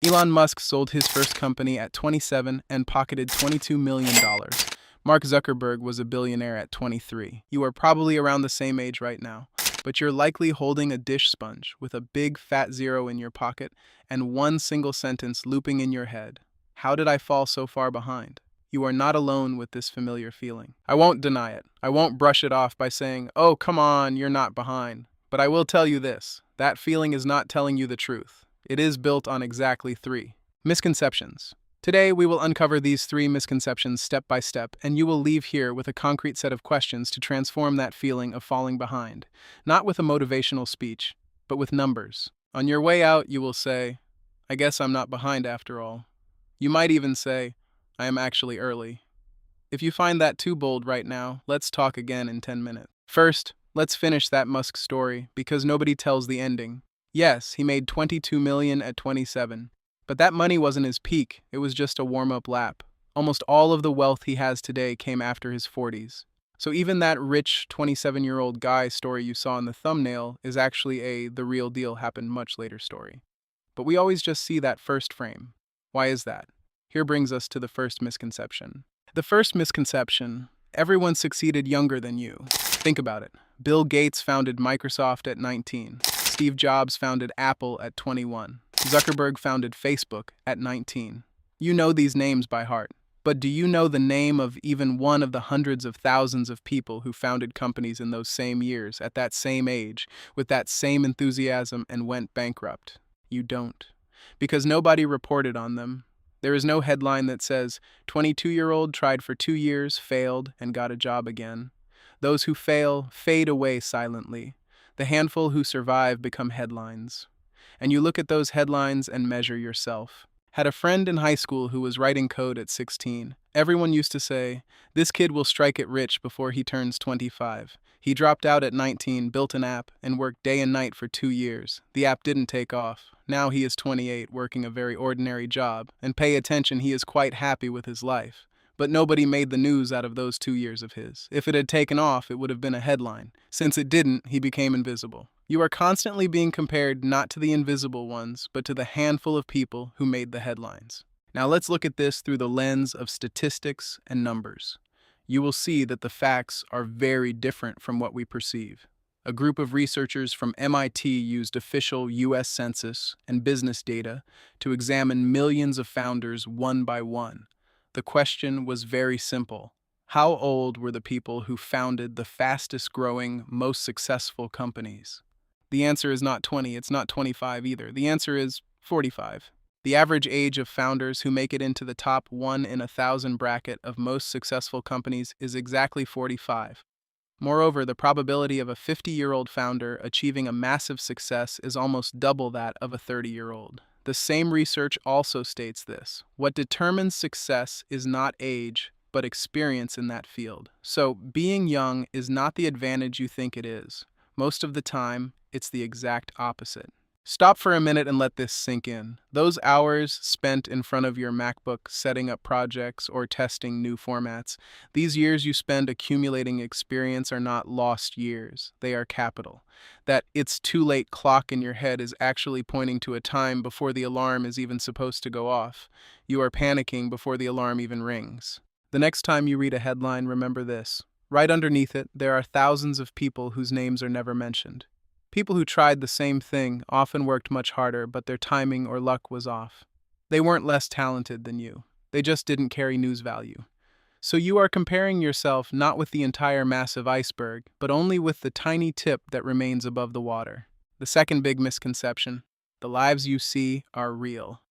Elon Musk sold his first company at 27 and pocketed $22 million. Mark Zuckerberg was a billionaire at 23. You are probably around the same age right now, but you're likely holding a dish sponge with a big fat zero in your pocket and one single sentence looping in your head. How did I fall so far behind? You are not alone with this familiar feeling. I won't deny it. I won't brush it off by saying, "Oh, come on, you're not behind." But I will tell you this, that feeling is not telling you the truth. It is built on exactly 3 misconceptions. Today, we will uncover these 3 misconceptions step by step, and you will leave here with a concrete set of questions to transform that feeling of falling behind. Not with a motivational speech, but with numbers. On your way out, you will say, "I guess I'm not behind after all." You might even say, "I am actually early." If you find that too bold right now, let's talk again in 10 minutes. First, let's finish that Musk story because nobody tells the ending. Yes, he made $22 million at 27, but that money wasn't his peak, it was just a warm-up lap. Almost all of the wealth he has today came after his 40s. So even that rich 27-year-old guy story you saw in the thumbnail is actually the real deal happened much later story. But we always just see that first frame. Why is that? Here brings us to the first misconception. The first misconception: everyone succeeded younger than you. Think about it. Bill Gates founded Microsoft at 19. Steve Jobs founded Apple at 21. Zuckerberg founded Facebook at 19. You know these names by heart. But do you know the name of even one of the hundreds of thousands of people who founded companies in those same years, at that same age, with that same enthusiasm and went bankrupt? You don't. Because nobody reported on them. There is no headline that says, 22-year-old tried for 2 years, failed, and got a job again. Those who fail fade away silently. The handful who survive become headlines. And you look at those headlines and measure yourself. Had a friend in high school who was writing code at 16. Everyone used to say, "This kid will strike it rich before he turns 25. He dropped out at 19, built an app, and worked day and night for 2 years. The app didn't take off. Now he is 28, working a very ordinary job, and pay attention, he is quite happy with his life." But nobody made the news out of those 2 years of his. If it had taken off, it would have been a headline. Since it didn't, he became invisible. You are constantly being compared not to the invisible ones, but to the handful of people who made the headlines. Now let's look at this through the lens of statistics and numbers. You will see that the facts are very different from what we perceive. A group of researchers from MIT used official US census and business data to examine millions of founders one by one. The question was very simple. How old were the people who founded the fastest-growing, most successful companies? The answer is not 20, it's not 25 either. The answer is 45. The average age of founders who make it into the top 1 in 1,000 bracket of most successful companies is exactly 45. Moreover, the probability of a 50-year-old founder achieving a massive success is almost double that of a 30-year-old. The same research also states this. What determines success is not age, but experience in that field. So, being young is not the advantage you think it is. Most of the time, it's the exact opposite. Stop for a minute and let this sink in. Those hours spent in front of your MacBook setting up projects or testing new formats, these years you spend accumulating experience are not lost years. They are capital. That "it's too late" clock in your head is actually pointing to a time before the alarm is even supposed to go off. You are panicking before the alarm even rings. The next time you read a headline, remember this. Right underneath it, there are thousands of people whose names are never mentioned. People who tried the same thing often worked much harder, but their timing or luck was off. They weren't less talented than you. They just didn't carry news value. So you are comparing yourself not with the entire massive iceberg, but only with the tiny tip that remains above the water. The second big misconception: the lives you see are real.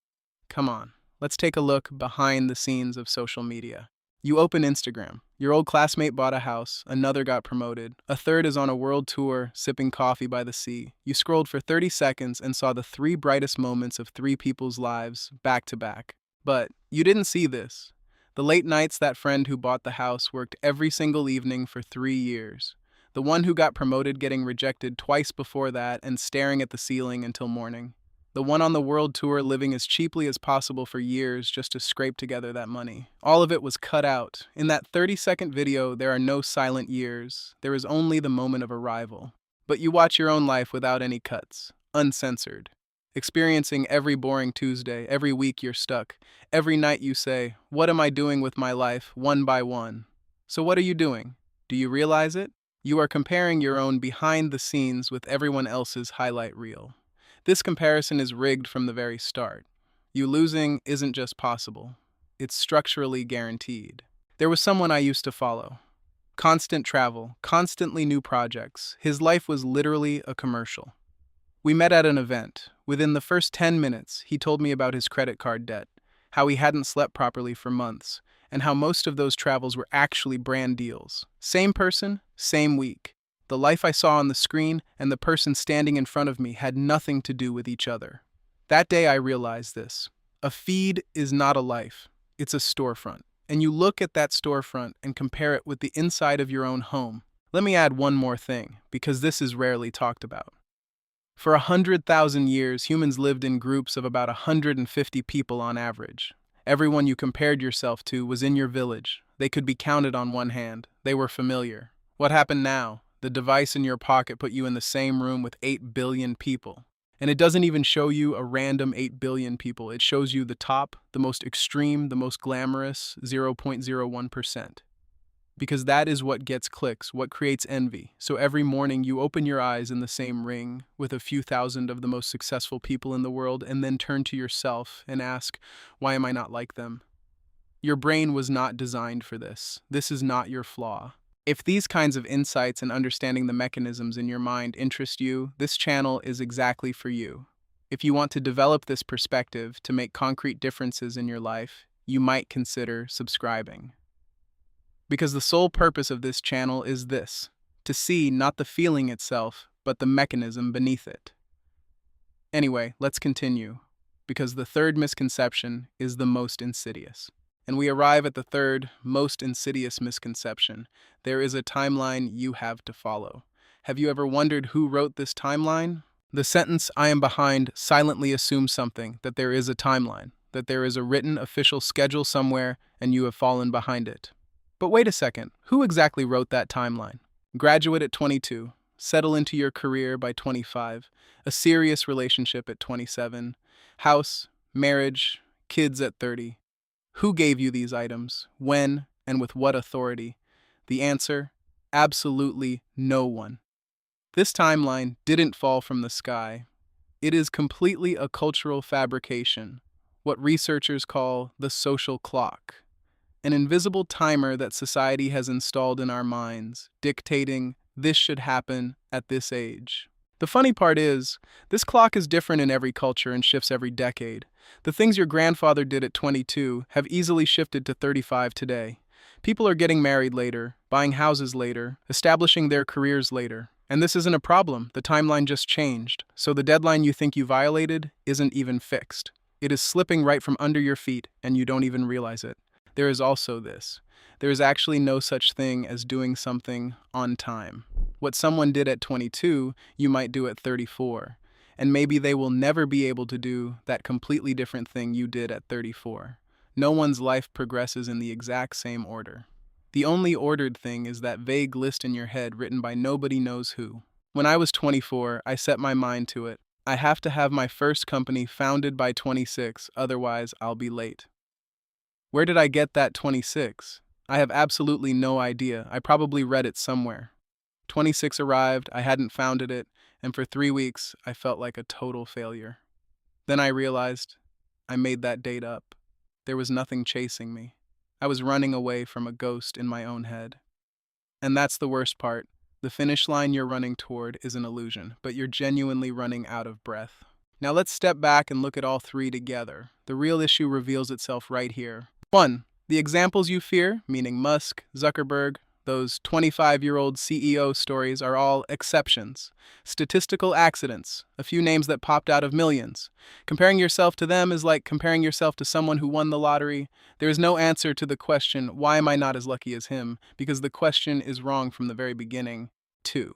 Come on, let's take a look behind the scenes of social media. You open Instagram. Your old classmate bought a house, another got promoted, a third is on a world tour, sipping coffee by the sea. You scrolled for 30 seconds and saw the 3 brightest moments of 3 people's lives, back to back. But you didn't see this. The late nights that friend who bought the house worked every single evening for 3 years. The one who got promoted getting rejected twice before that and staring at the ceiling until morning. The one on the world tour living as cheaply as possible for years just to scrape together that money. All of it was cut out. In that 30-second video, there are no silent years. There is only the moment of arrival. But you watch your own life without any cuts, uncensored. experiencing every boring Tuesday, every week you're stuck, every night you say, "What am I doing with my life?" one by one. So, what are you doing? Do you realize it? You are comparing your own behind the scenes with everyone else's highlight reel. This comparison is rigged from the very start. You losing isn't just possible, it's structurally guaranteed. There was someone I used to follow. Constant travel, constantly new projects. His life was literally a commercial. We met at an event. Within the first 10 minutes, he told me about his credit card debt, how he hadn't slept properly for months, and how most of those travels were actually brand deals. Same person, same week. The life I saw on the screen and the person standing in front of me had nothing to do with each other. That day I realized this. A feed is not a life, it's a storefront. And you look at that storefront and compare it with the inside of your own home. Let me add one more thing, because this is rarely talked about. For 100,000 years, humans lived in groups of about 150 people on average. Everyone you compared yourself to was in your village. They could be counted on one hand. They were familiar. What happened now? The device in your pocket put you in the same room with 8 billion people. And it doesn't even show you a random 8 billion people. It shows you the top, the most extreme, the most glamorous 0.01%. Because that is what gets clicks, what creates envy. So every morning you open your eyes in the same ring with a few thousand of the most successful people in the world and then turn to yourself and ask, why am I not like them? Your brain was not designed for this. This is not your flaw. If these kinds of insights and understanding the mechanisms in your mind interest you, this channel is exactly for you. If you want to develop this perspective to make concrete differences in your life, you might consider subscribing. Because the sole purpose of this channel is this: to see not the feeling itself, but the mechanism beneath it. Anyway, let's continue, because the third misconception is the most insidious. And we arrive at the third, most insidious misconception. There is a timeline you have to follow. Have you ever wondered who wrote this timeline? The sentence, "I am behind," silently assumes something, that there is a timeline, that there is a written official schedule somewhere, and you have fallen behind it. But wait a second, who exactly wrote that timeline? Graduate at 22, settle into your career by 25, a serious relationship at 27, house, marriage, kids at 30. Who gave you these items? When? And with what authority? The answer: absolutely no one. This timeline didn't fall from the sky. It is completely a cultural fabrication, what researchers call the social clock. An invisible timer that society has installed in our minds, dictating this should happen at this age. The funny part is, this clock is different in every culture and shifts every decade. The things your grandfather did at 22 have easily shifted to 35 today. People are getting married later, buying houses later, establishing their careers later. And this isn't a problem, the timeline just changed. So the deadline you think you violated isn't even fixed. It is slipping right from under your feet, and you don't even realize it. There is also this. There is actually no such thing as doing something on time. What someone did at 22, you might do at 34. And maybe they will never be able to do that completely different thing you did at 34. No one's life progresses in the exact same order. The only ordered thing is that vague list in your head written by nobody knows who. When I was 24, I set my mind to it. I have to have my first company founded by 26, otherwise I'll be late. Where did I get that 26? I have absolutely no idea. I probably read it somewhere. 26 arrived, I hadn't founded it, and for 3 weeks, I felt like a total failure. Then I realized I made that date up. There was nothing chasing me. I was running away from a ghost in my own head. And that's the worst part. The finish line you're running toward is an illusion, but you're genuinely running out of breath. Now let's step back and look at all three together. The real issue reveals itself right here. 1. The examples you fear, meaning Musk, Zuckerberg, those 25-year-old CEO stories, are all exceptions. Statistical accidents, a few names that popped out of millions. Comparing yourself to them is like comparing yourself to someone who won the lottery. There is no answer to the question, why am I not as lucky as him? Because the question is wrong from the very beginning. 2.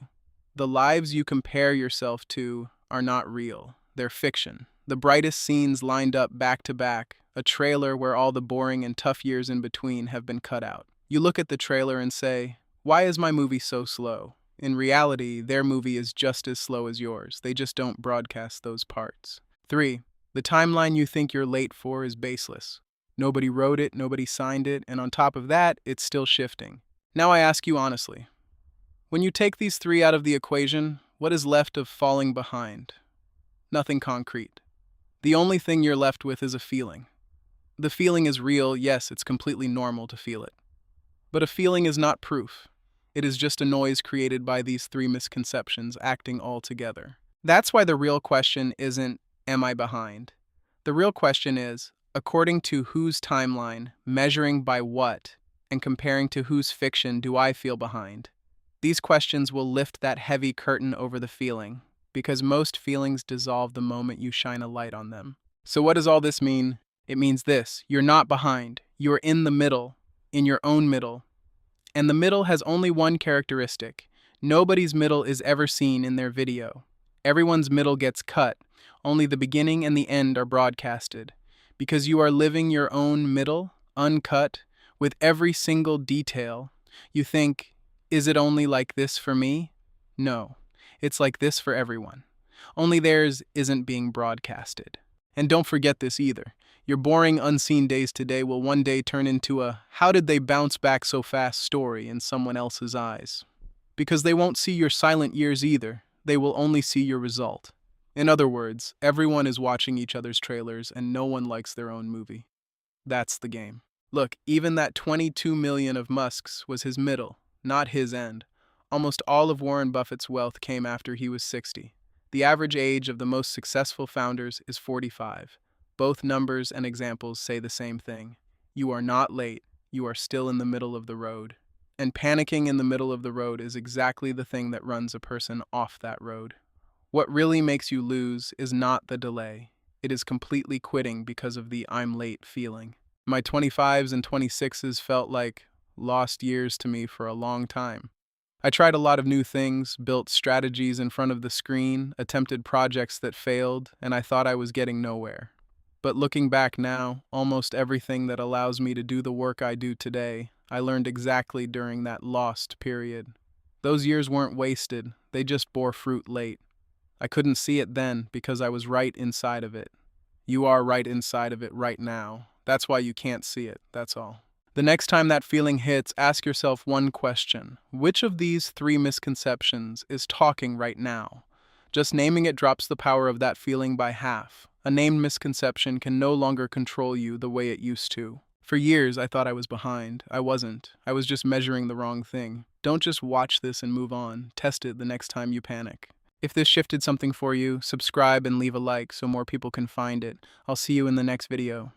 The lives you compare yourself to are not real. They're fiction. The brightest scenes lined up back to back, a trailer where all the boring and tough years in between have been cut out. You look at the trailer and say, why is my movie so slow? In reality, their movie is just as slow as yours. They just don't broadcast those parts. 3. The timeline you think you're late for is baseless. Nobody wrote it, nobody signed it, and on top of that, it's still shifting. Now I ask you honestly, when you take these three out of the equation, what is left of falling behind? Nothing concrete. The only thing you're left with is a feeling. The feeling is real, yes, it's completely normal to feel it. But a feeling is not proof. It is just a noise created by these three misconceptions acting all together. That's why the real question isn't, am I behind? The real question is, according to whose timeline, measuring by what, and comparing to whose fiction do I feel behind? These questions will lift that heavy curtain over the feeling, because most feelings dissolve the moment you shine a light on them. So what does all this mean? It means this: you're not behind. You're in the middle, in your own middle. And the middle has only one characteristic. Nobody's middle is ever seen in their video. Everyone's middle gets cut. Only the beginning and the end are broadcasted. Because you are living your own middle, uncut, with every single detail, you think, is it only like this for me? No, it's like this for everyone. Only theirs isn't being broadcasted. And don't forget this either. Your boring, unseen days today will one day turn into a how did they bounce back so fast story in someone else's eyes. Because they won't see your silent years either. They will only see your result. In other words, everyone is watching each other's trailers and no one likes their own movie. That's the game. Look, even that 22 million of Musk's was his middle, not his end. Almost all of Warren Buffett's wealth came after he was 60. The average age of the most successful founders is 45. Both numbers and examples say the same thing. You are not late, you are still in the middle of the road. And panicking in the middle of the road is exactly the thing that runs a person off that road. What really makes you lose is not the delay. It is completely quitting because of the I'm late feeling. My 25s and 26s felt like lost years to me for a long time. I tried a lot of new things, built strategies in front of the screen, attempted projects that failed, and I thought I was getting nowhere. But looking back now, almost everything that allows me to do the work I do today, I learned exactly during that lost period. Those years weren't wasted, they just bore fruit late. I couldn't see it then because I was right inside of it. You are right inside of it right now. That's why you can't see it, that's all. The next time that feeling hits, ask yourself one question. Which of these three misconceptions is talking right now? Just naming it drops the power of that feeling by half. A named misconception can no longer control you the way it used to. For years, I thought I was behind. I wasn't. I was just measuring the wrong thing. Don't just watch this and move on. Test it the next time you panic. If this shifted something for you, subscribe and leave a like so more people can find it. I'll see you in the next video.